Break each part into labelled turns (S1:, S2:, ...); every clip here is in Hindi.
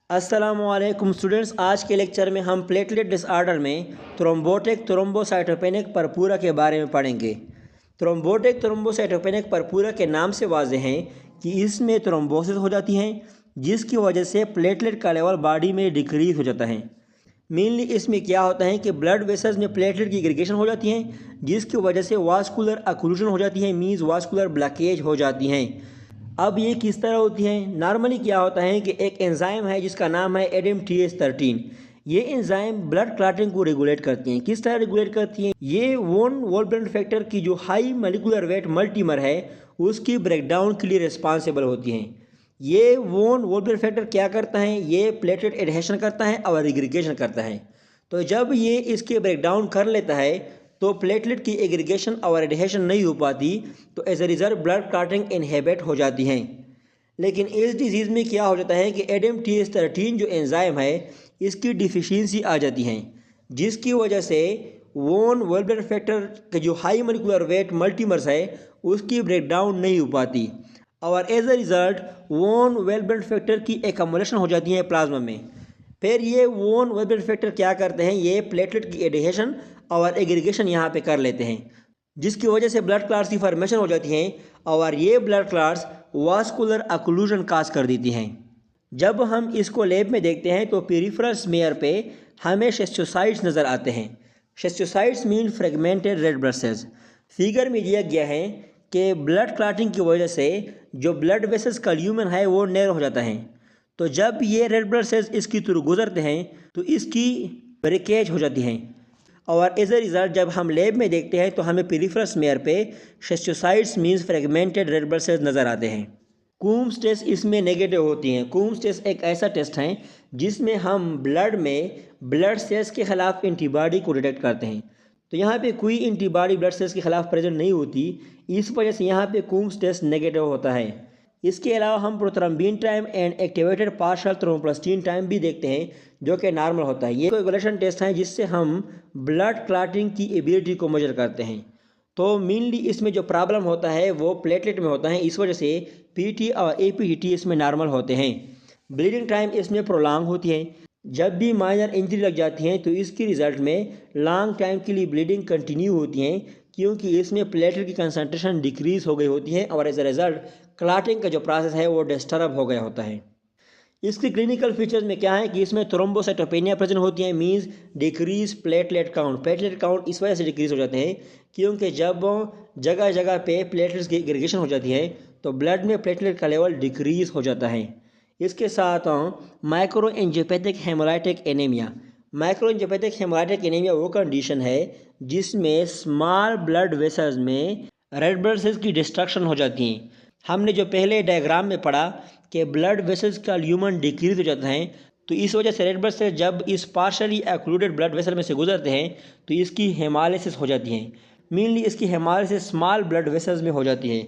S1: अस्सलामुअलैकुम स्टूडेंट्स, आज के लेक्चर में हम प्लेटलेट डिसऑर्डर में थ्रोम्बोटिक थ्रोम्बोसाइटोपेनिक परपूरा के बारे में पढ़ेंगे। थ्रोम्बोटिक थ्रोम्बोसाइटोपेनिक परपूरा के नाम से वाज़ेह हैं कि इसमें थ्रोम्बोसिस हो जाती हैं, जिसकी वजह से प्लेटलेट का लेवल बॉडी में डिक्रीज हो जाता है। मेनली इसमें क्या होता है कि ब्लड वेसल्स में प्लेटलेट की एग्रीगेशन हो जाती हैं, जिसकी वजह से वास्कुलर अक्लूजन हो जाती है, मीन्स वास्कुलर ब्लॉकेज हो जाती हैं। अब ये किस तरह होती हैं? नॉर्मली क्या होता है कि एक एंजाइम है जिसका नाम है ADAMTS13। ये एंजाइम ब्लड क्लॉटिंग को रेगुलेट करती हैं। किस तरह रेगुलेट करती हैं? ये वोन वोल्ब्रेंट फैक्टर की जो हाई मॉलिक्यूलर वेट मल्टीमर है उसकी ब्रेकडाउन के लिए रिस्पॉन्सिबल होती हैं। ये वोन वोल्ब्रेंट फैक्टर क्या करता है? ये प्लेटलेट एडहेशन करता है और एग्रीगेशन करता है। तो जब ये इसके ब्रेकडाउन कर लेता है तो प्लेटलेट की एग्रीगेशन और एडहेशन नहीं हो पाती, तो as a result blood clotting inhibit हो जाती हैं। लेकिन इस डिजीज़ में क्या हो जाता है कि ADAMTS13 जो एंजाइम है इसकी डिफिशियंसी आ जाती है, जिसकी वजह से वोन वेलब्रेन फैक्टर के जो हाई मॉलिक्यूलर वेट मल्टीमर्स है उसकी ब्रेकडाउन नहीं हो पाती और एज ए रिज़ल्ट वोन वेलब्रेन फैक्टर की एकमुलेशन हो जाती है प्लाज्मा में। फिर ये वोन वेलब्रेन फैक्टर क्या करते हैं? ये प्लेटलेट की एडहेशन और एग्रीगेशन यहाँ पे कर लेते हैं, जिसकी वजह से ब्लड क्लॉट्स की फॉर्मेशन हो जाती हैं और ये ब्लड क्लॉट्स वास्कुलर अक्लूजन काज कर देती हैं। जब हम इसको लैब में देखते हैं तो पेरिफेरल स्मेयर पे हमें शेस्टोसाइट्स नज़र आते हैं। Schistocytes mean fragmented red blood cells. Figure में दिया गया है कि ब्लड क्लॉटिंग की वजह से जो ब्लड वेसल्स का ल्यूमेन है वो नैरो हो जाता है। तो जब ये रेड ब्लड सेल्स इसकी थ्रू गुजरते हैं तो इसकी ब्रेकेज हो जाती हैं और एज ए रिज़ल्ट जब हम लैब में देखते हैं तो हमें पेरिफेरल स्मेयर पे schistocytes means fragmented red blood cells नज़र आते हैं। कूम्स टेस्ट इसमें नेगेटिव होती हैं। कूम्स टेस्ट एक ऐसा टेस्ट है जिसमें हम ब्लड में ब्लड सेल्स के ख़िलाफ़ एंटीबॉडी को डिटेक्ट करते हैं। तो यहाँ पे कोई एंटीबॉडी ब्लड सेल्स के ख़िलाफ़ प्रेजेंट नहीं होती, इस वजह से यहाँ पे कूम्स टेस्ट नेगेटिव होता है। इसके अलावा हम prothrombin time and activated partial thromboplastin time भी देखते हैं जो कि नॉर्मल होता है। ये कोएगुलेशन टेस्ट है जिससे हम ब्लड क्लॉटिंग की एबिलिटी को मेजर करते हैं। तो मेनली इसमें जो प्रॉब्लम होता है वो प्लेटलेट में होता है, इस वजह से पीटी और एपीटी इसमें नॉर्मल होते हैं। ब्लीडिंग टाइम इसमें प्रोलॉन्ग होती है। जब भी माइनर इंजरी लग जाती है तो इसके रिजल्ट में लॉन्ग टाइम के लिए ब्लीडिंग कंटिन्यू होती है, क्योंकि इसमें प्लेटलेट की कंसंट्रेशन डिक्रीज हो गई होती है और एज ए रिजल्ट क्लॉटिंग का जो प्रोसेस है वो डिस्टर्ब हो गया होता है। इसकी क्लिनिकल फीचर्स में क्या है कि इसमें थ्रोम्बोसाइटोपेनिया प्रेजेंट होती है, means decrease platelet count. Platelet count इस वजह से डिक्रीज हो जाते हैं क्योंकि जब जगह जगह पे प्लेटलेट्स की एग्रीगेशन हो जाती है तो ब्लड में प्लेटलेट का लेवल डिक्रीज हो जाता है। इसके साथ micro angiopathic haemolytic anaemia. Micro angiopathic haemolytic anaemia वो कंडीशन है जिसमें स्मॉल ब्लड वेसल्स में रेड ब्लड सेल्स की डिस्ट्रक्शन हो जाती हैं। हमने जो पहले डायग्राम में पढ़ा कि ब्लड वेसल्स का ल्यूमन डिक्रीज हो जाता है, तो इस वजह से रेड ब्लड सेल जब इस पार्शली एक्लूडेड ब्लड वेसल में से गुजरते हैं तो इसकी हेमालिसिस हो जाती है। मेनली इसकी हेमालिसिस स्मॉल ब्लड वेसल्स में हो जाती है।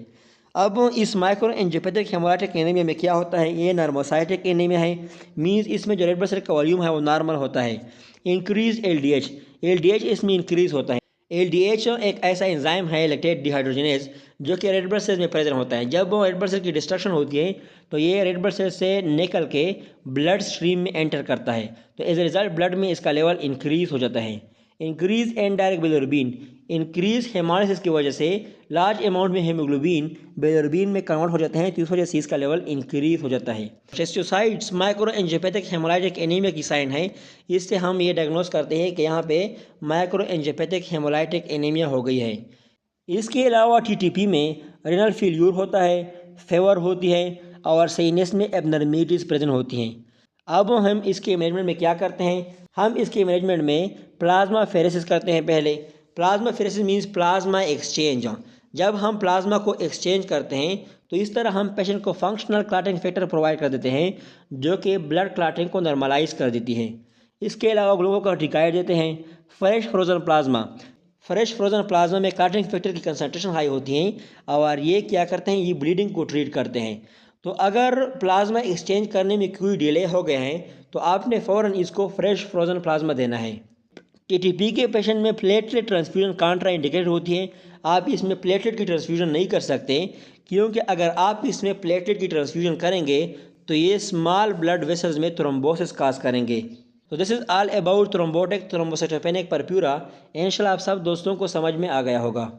S1: अब इस माइक्रो एंजियोपैथिक हेमोलाइटिक एनीमिया में क्या होता है? ये नॉर्मोसाइटिक एनीमिया है, मीन्स इसमें जो रेड ब्लड सेल का वॉल्यूम है वो नॉर्मल होता है। इंक्रीज एलडीएच इसमें इंक्रीज होता है। एलडीएच एक ऐसा एंजाइम है लैक्टेट डिहाइड्रोजनेज जो कि रेड ब्लड सेल्स में प्रेजेंट होता है। जब रेड ब्लड सेल की डिस्ट्रक्शन होती है तो ये रेड ब्लड सेल से निकल के ब्लड स्ट्रीम में एंटर करता है, तो एज ए रिजल्ट ब्लड में इसका लेवल इंक्रीज हो जाता है। Increase indirect bilirubin, increase haemolysis की वजह से लार्ज अमाउंट में हेमोग्लोबिन बिलिरुबिन में कन्वर्ट हो जाते हैं, तो इस वजह से इसका लेवल इंक्रीज हो जाता है। शेस्टोसाइट्स माइक्रो एंजियोपैथिक हेमोलाइटिक एनीमिया की साइन है। इससे हम ये डायग्नोस करते हैं कि यहाँ पे माइक्रो एंजियोपैथिक हेमोलाइटिक एनीमिया हो गई है। इसके अलावा टीटीपी में रेनल फेल्यूर होता है, फेवर होती है और साइनस में एबनॉर्मलिटीज़ प्रेजेंट होती हैं। अब हम इसके मैनेजमेंट में क्या करते हैं? हम इसके मैनेजमेंट में प्लाज्मा फेरेसिस करते हैं। पहले plasma pheresis means plasma exchange. जब हम प्लाज्मा को एक्सचेंज करते हैं तो इस तरह हम पेशेंट को फंक्शनल क्लॉटिंग फैक्टर प्रोवाइड कर देते हैं जो कि ब्लड क्लॉटिंग को नॉर्मलाइज कर देती है। इसके अलावा ग्लूकोकॉर्टिकॉइड देते हैं। फ्रेश फ्रोजन प्लाज्मा में क्लॉटिंग फैक्टर की कंसंट्रेशन हाई होती है और ये क्या करते हैं? ये ब्लीडिंग को ट्रीट करते हैं। तो अगर प्लाज्मा एक्सचेंज करने में कोई डिले हो गए हैं तो आपने फ़ौरन इसको फ्रेश फ्रोजन प्लाज्मा देना है। टीटीपी के पेशेंट में प्लेटलेट ट्रांसफ्यूजन कॉन्ट्रा इंडिकेटेड होती है। आप इसमें प्लेटलेट की ट्रांसफ्यूजन नहीं कर सकते, क्योंकि अगर आप इसमें प्लेटलेट की ट्रांसफ्यूजन करेंगे तो ये स्मॉल ब्लड वेसल्स में थ्रोम्बोसिस काज करेंगे। तो this is all about thrombotic thrombocytopenic purpura. इंशाल्लाह आप सब दोस्तों को समझ में आ गया होगा।